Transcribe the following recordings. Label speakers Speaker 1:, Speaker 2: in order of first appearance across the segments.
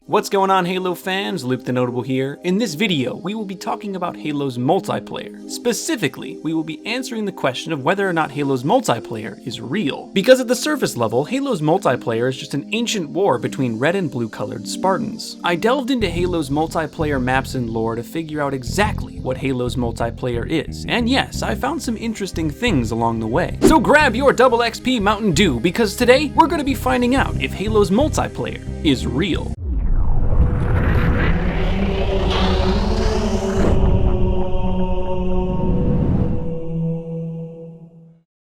Speaker 1: What's going on, Halo fans? LukeTheNotable here. In this video, we will be talking about Halo's multiplayer. Specifically, we will be answering the question of whether or not Halo's multiplayer is real. Because at the surface level, Halo's multiplayer is just an ancient war between red and blue colored Spartans. I delved into Halo's multiplayer maps and lore to figure out exactly what Halo's multiplayer is. And yes, I found some interesting things along the way. So grab your double XP Mountain Dew, because today we're going to be finding out if Halo's multiplayer is real.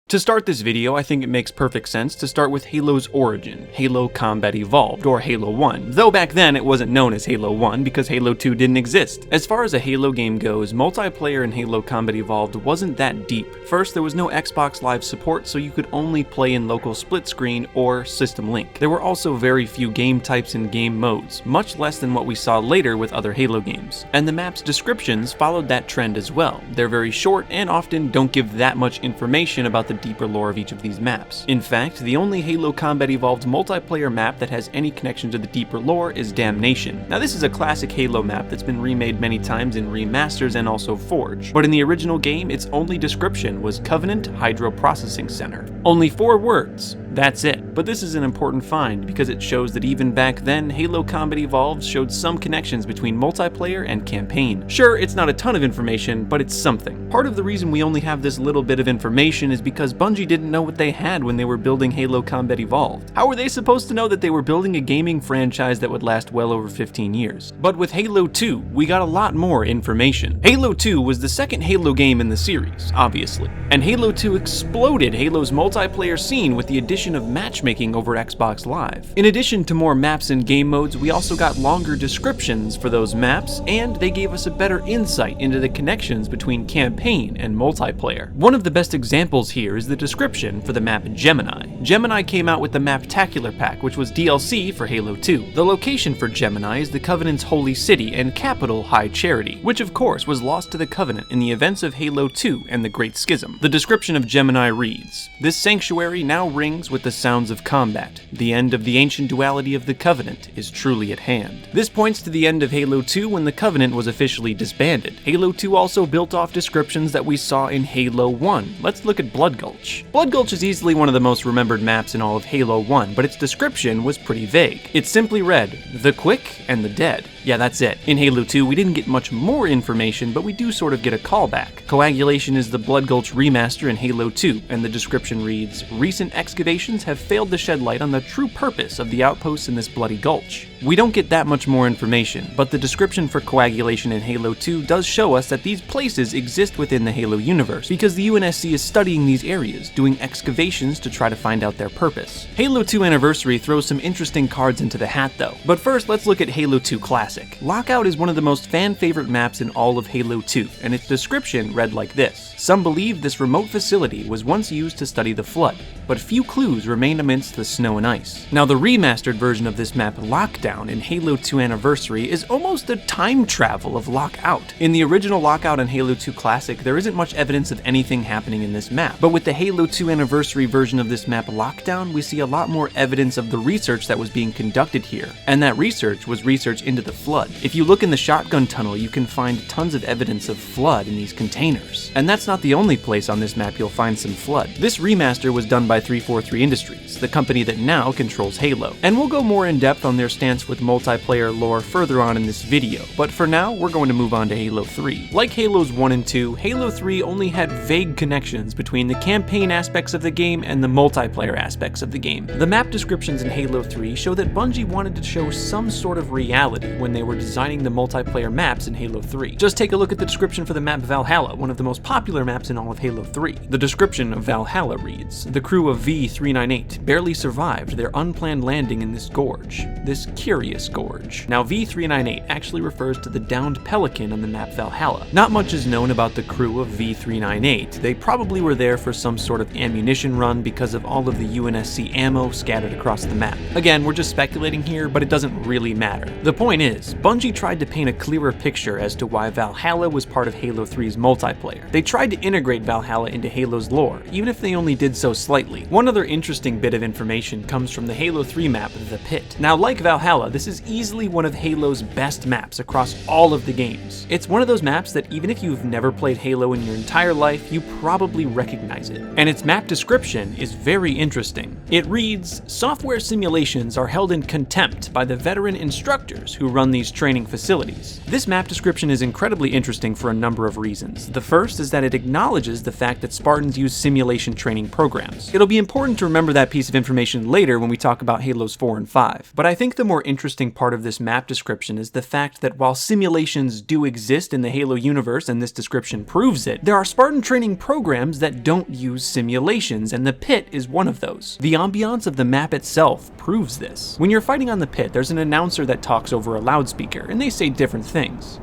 Speaker 1: To start this video, I think it makes perfect sense to start with Halo's origin, Halo Combat Evolved, or Halo 1, though back then it wasn't known as Halo 1 because Halo 2 didn't exist. As far as a Halo game goes, multiplayer in Halo Combat Evolved wasn't that deep. First, there was no Xbox Live support, so you could only play in local split screen or System Link. There were also very few game types and game modes, much less than what we saw later with other Halo games. And the map's descriptions followed that trend as well. They're very short and often don't give that much information about the deeper lore of each of these maps. In fact, the only Halo Combat Evolved multiplayer map that has any connection to the deeper lore is Damnation. Now, this is a classic Halo map that's been remade many times in remasters and also Forge, but in the original game, its only description was Covenant Hydro Processing Center. Only 4 words. That's it. But this is an important find because it shows that even back then, Halo Combat Evolved showed some connections between multiplayer and campaign. Sure, it's not a ton of information, but it's something. Part of the reason we only have this little bit of information is because Bungie didn't know what they had when they were building Halo Combat Evolved. How were they supposed to know that they were building a gaming franchise that would last well over 15 years? But with Halo 2, we got a lot more information. Halo 2 was the second Halo game in the series, obviously, and Halo 2 exploded Halo's multiplayer scene with the addition of matchmaking over Xbox Live. In addition to more maps and game modes, we also got longer descriptions for those maps, and they gave us a better insight into the connections between campaign and multiplayer. One of the best examples here is the description for the map Gemini. Gemini came out with the Maptacular Pack, which was DLC for Halo 2. The location for Gemini is the Covenant's holy city and capital, High Charity, which of course was lost to the Covenant in the events of Halo 2 and the Great Schism. The description of Gemini reads, "This sanctuary now rings with the sounds of combat. The end of the ancient duality of the Covenant is truly at hand." This points to the end of Halo 2 when the Covenant was officially disbanded. Halo 2 also built off descriptions that we saw in Halo 1. Let's look at Blood Gulch. Blood Gulch is easily one of the most remembered maps in all of Halo 1, but its description was pretty vague. It simply read, "The quick and the dead." Yeah, that's it. In Halo 2, we didn't get much more information, but we do sort of get a callback. Coagulation is the Blood Gulch remaster in Halo 2, and the description reads, "Recent excavations have failed to shed light on the true purpose of the outposts in this bloody gulch." We don't get that much more information, but the description for Coagulation in Halo 2 does show us that these places exist within the Halo universe, because the UNSC is studying these areas, doing excavations to try to find out their purpose. Halo 2 Anniversary throws some interesting cards into the hat though. But first, let's look at Halo 2 Classic. Lockout is one of the most fan-favorite maps in all of Halo 2, and its description read like this. "Some believe this remote facility was once used to study the Flood, but few clues remain amidst the snow and ice." Now, the remastered version of this map, Lockdown, in Halo 2 Anniversary, is almost a time travel of Lockout. In the original Lockout and Halo 2 Classic, there isn't much evidence of anything happening in this map, but with the Halo 2 Anniversary version of this map, Lockdown, we see a lot more evidence of the research that was being conducted here, and that research was research into the Flood. If you look in the shotgun tunnel, you can find tons of evidence of Flood in these containers. And that's not the only place on this map you'll find some Flood. This remaster was done by 343 Industries, the company that now controls Halo. And we'll go more in depth on their stance with multiplayer lore further on in this video, but for now, we're going to move on to Halo 3. Like Halos 1 and 2, Halo 3 only had vague connections between the campaign aspects of the game and the multiplayer aspects of the game. The map descriptions in Halo 3 show that Bungie wanted to show some sort of reality when they were designing the multiplayer maps in Halo 3. Just take a look at the description for the map Valhalla, one of the most popular maps in all of Halo 3. The description of Valhalla reads, "The crew of V-398 barely survived their unplanned landing in this gorge. This curious gorge." Now, V-398 actually refers to the downed Pelican on the map Valhalla. Not much is known about the crew of V-398. They probably were there for some sort of ammunition run because of all of the UNSC ammo scattered across the map. Again, we're just speculating here, but it doesn't really matter. The point is, Bungie tried to paint a clearer picture as to why Valhalla was part of Halo 3's multiplayer. They tried to integrate Valhalla into Halo's lore, even if they only did so slightly. One other interesting bit of information comes from the Halo 3 map, The Pit. Now, like Valhalla, Valhalla, this is easily one of Halo's best maps across all of the games. It's one of those maps that even if you've never played Halo in your entire life, you probably recognize it. And its map description is very interesting. It reads, "Software simulations are held in contempt by the veteran instructors who run these training facilities." This map description is incredibly interesting for a number of reasons. The first is that it acknowledges the fact that Spartans use simulation training programs. It'll be important to remember that piece of information later when we talk about Halos 4 and 5. But I think the more interesting part of this map description is the fact that while simulations do exist in the Halo universe, and this description proves it, there are Spartan training programs that don't use simulations, and the pit is one of those. The ambiance of the map itself proves this. When you're fighting on the pit, there's an announcer that talks over a loudspeaker, and they say different things.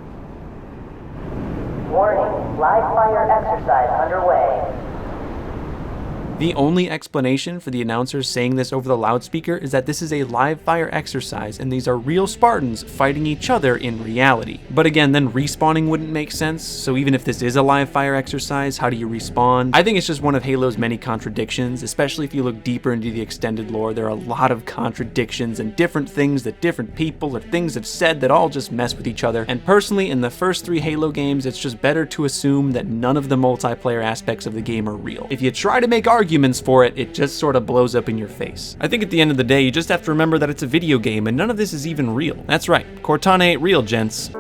Speaker 2: Warning, live fire exercise underway.
Speaker 1: The only explanation for the announcers saying this over the loudspeaker is that this is a live fire exercise and these are real Spartans fighting each other in reality. But again, then respawning wouldn't make sense, so even if this is a live fire exercise, how do you respawn? I think it's just one of Halo's many contradictions, especially if you look deeper into the extended lore. There are a lot of contradictions and different things that different people or things have said that all just mess with each other. And personally, in the first 3 Halo games, it's just better to assume that none of the multiplayer aspects of the game are real. If you try to make arguments for it, it just sort of blows up in your face. I think at the end of the day, you just have to remember that it's a video game and none of this is even real. That's right, Cortana ain't real, gents.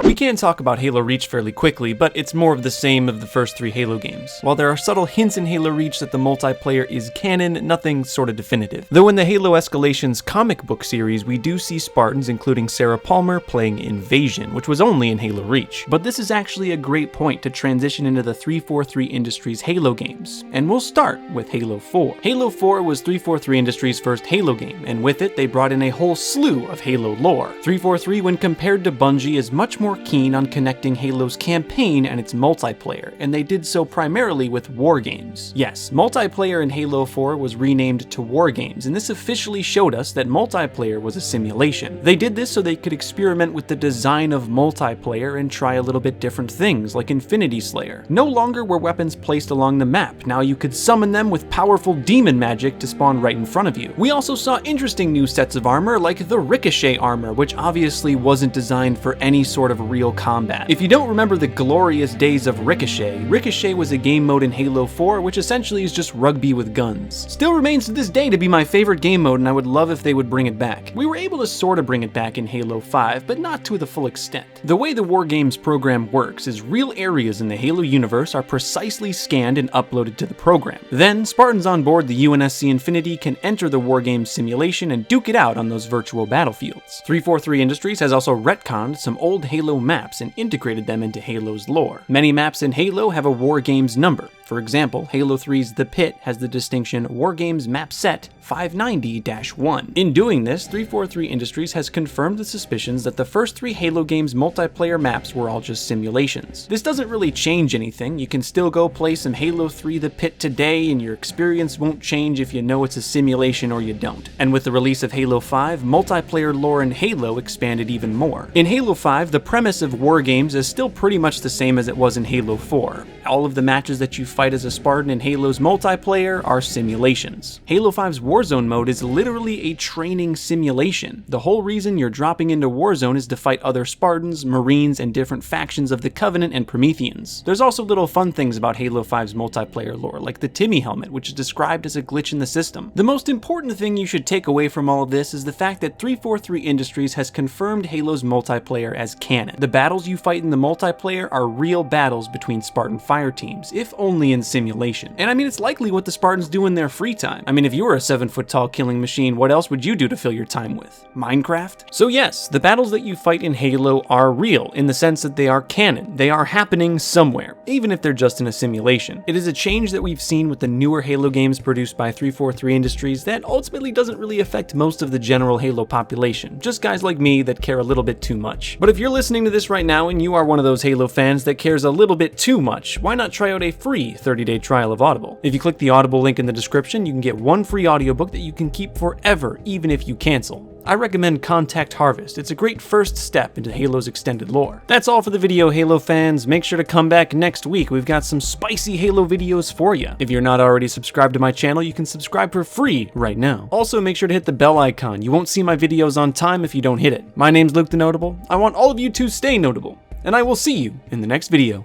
Speaker 1: We can talk about Halo Reach fairly quickly, but it's more of the same of the first 3 Halo games. While there are subtle hints in Halo Reach that the multiplayer is canon, nothing sort of definitive. Though in the Halo Escalations comic book series, we do see Spartans, including Sarah Palmer, playing Invasion, which was only in Halo Reach. But this is actually a great point to transition into the 343 Industries Halo games, and we'll start with Halo 4. Halo 4 was 343 Industries' first Halo game, and with it, they brought in a whole slew of Halo lore. 343, when compared to Bungie, is much more keen on connecting Halo's campaign and its multiplayer, and they did so primarily with war games. Yes, multiplayer in Halo 4 was renamed to War Games, and this officially showed us that multiplayer was a simulation. They did this so they could experiment with the design of multiplayer and try a little bit different things, like Infinity Slayer. No longer were weapons placed along the map, now you could summon them with powerful demon magic to spawn right in front of you. We also saw interesting new sets of armor, like the Ricochet armor, which obviously wasn't designed for any sort of real combat. If you don't remember the glorious days of Ricochet, Ricochet was a game mode in Halo 4 which essentially is just rugby with guns. Still remains to this day to be my favorite game mode, and I would love if they would bring it back. We were able to sort of bring it back in Halo 5, but not to the full extent. The way the War Games program works is real areas in the Halo universe are precisely scanned and uploaded to the program. Then, Spartans on board the UNSC Infinity can enter the War Games simulation and duke it out on those virtual battlefields. 343 Industries has also retconned some old Halo maps and integrated them into Halo's lore. Many maps in Halo have a War Games number. For example, Halo 3's The Pit has the distinction War Games Map Set 590-1. In doing this, 343 Industries has confirmed the suspicions that the first 3 Halo games multiplayer maps were all just simulations. This doesn't really change anything. You can still go play some Halo 3 The Pit today and your experience won't change if you know it's a simulation or you don't. And with the release of Halo 5, multiplayer lore in Halo expanded even more. In Halo 5, the premise of War Games is still pretty much the same as it was in Halo 4. All of the matches that you fight as a Spartan in Halo's multiplayer are simulations. Halo 5's Warzone mode is literally a training simulation. The whole reason you're dropping into Warzone is to fight other Spartans, Marines, and different factions of the Covenant and Prometheans. There's also little fun things about Halo 5's multiplayer lore, like the Timmy helmet, which is described as a glitch in the system. The most important thing you should take away from all of this is the fact that 343 Industries has confirmed Halo's multiplayer as canon. The battles you fight in the multiplayer are real battles between Spartan fire teams, if only in simulation. And I mean, it's likely what the Spartans do in their free time. I mean, if you were a 7-foot-tall killing machine, what else would you do to fill your time with? Minecraft? So yes, the battles that you fight in Halo are real, in the sense that they are canon. They are happening somewhere, even if they're just in a simulation. It is a change that we've seen with the newer Halo games produced by 343 Industries that ultimately doesn't really affect most of the general Halo population, just guys like me that care a little bit too much. But if you're listening to this right now and you are one of those Halo fans that cares a little bit too much, why not try out a free 30-day trial of Audible? If you click the Audible link in the description, you can get 1 free audiobook that you can keep forever, even if you cancel. I recommend Contact Harvest. It's a great first step into Halo's extended lore. That's all for the video, Halo fans. Make sure to come back next week. We've got some spicy Halo videos for you. If you're not already subscribed to my channel, you can subscribe for free right now. Also, make sure to hit the bell icon. You won't see my videos on time if you don't hit it. My name's Luke the Notable. I want all of you to stay notable, and I will see you in the next video.